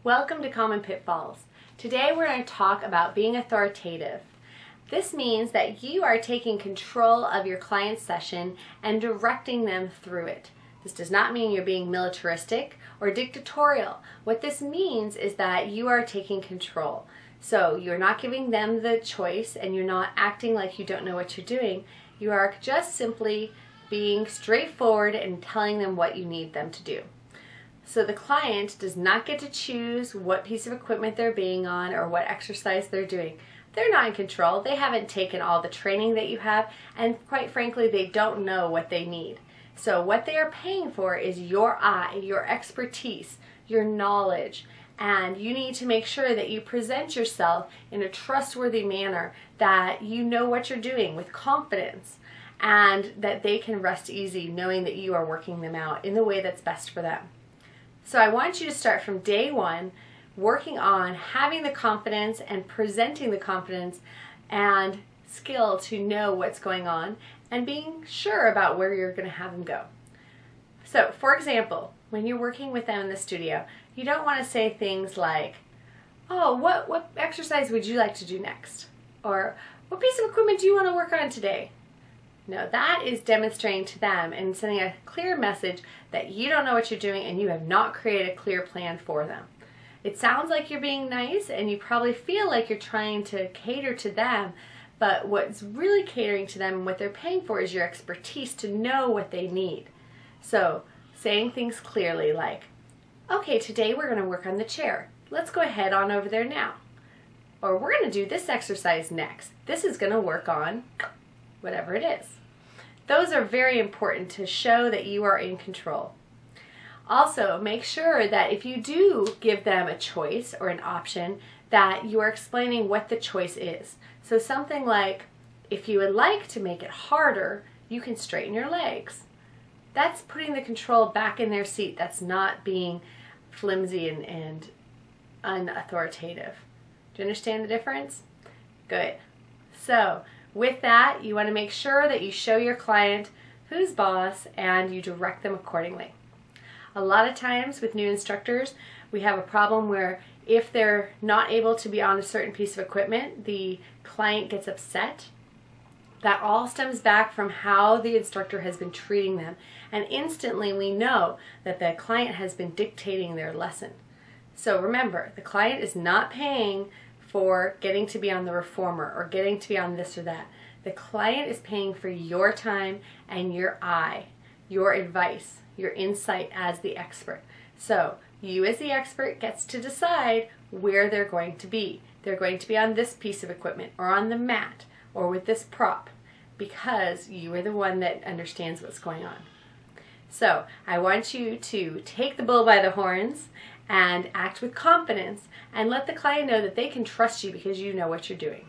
Welcome to Common Pitfalls. Today we're going to talk about being authoritative. This means that you are taking control of your client's session and directing them through it. This does not mean you're being militaristic or dictatorial. What this means is that you are taking control. So you're not giving them the choice and you're not acting like you don't know what you're doing. You are just simply being straightforward and telling them what you need them to do. So the client does not get to choose what piece of equipment they're being on or what exercise they're doing. They're not in control. They haven't taken all the training that you have, and quite frankly, they don't know what they need. So what they are paying for is your eye, your expertise, your knowledge, and you need to make sure that you present yourself in a trustworthy manner, that you know what you're doing with confidence, and that they can rest easy knowing that you are working them out in the way that's best for them. So I want you to start from day one working on having the confidence and presenting the confidence and skill to know what's going on and being sure about where you're going to have them go. So for example, when you're working with them in the studio, you don't want to say things like, oh, what exercise would you like to do next? Or what piece of equipment do you want to work on today? No, that is demonstrating to them and sending a clear message that you don't know what you're doing and you have not created a clear plan for them. It sounds like you're being nice and you probably feel like you're trying to cater to them, but what's really catering to them and what they're paying for is your expertise to know what they need. So saying things clearly like, okay, today we're going to work on the chair. Let's go ahead on over there now. Or we're going to do this exercise next. This is going to work on whatever it is. Those are very important to show that you are in control. Also, make sure that if you do give them a choice or an option, that you are explaining what the choice is. So something like, if you would like to make it harder, you can straighten your legs. That's putting the control back in their seat. That's not being flimsy and unauthoritative. Do you understand the difference? Good. So, with that, you want to make sure that you show your client who's boss and you direct them accordingly. A lot of times with new instructors, we have a problem where if they're not able to be on a certain piece of equipment, the client gets upset. That all stems back from how the instructor has been treating them. And instantly we know that the client has been dictating their lesson. So remember, the client is not paying for getting to be on the reformer or getting to be on this or that. The client is paying for your time and your eye, your advice, your insight as the expert. So you as the expert gets to decide where they're going to be. They're going to be on this piece of equipment or on the mat or with this prop because you are the one that understands what's going on. So I want you to take the bull by the horns and act with confidence and let the client know that they can trust you because you know what you're doing.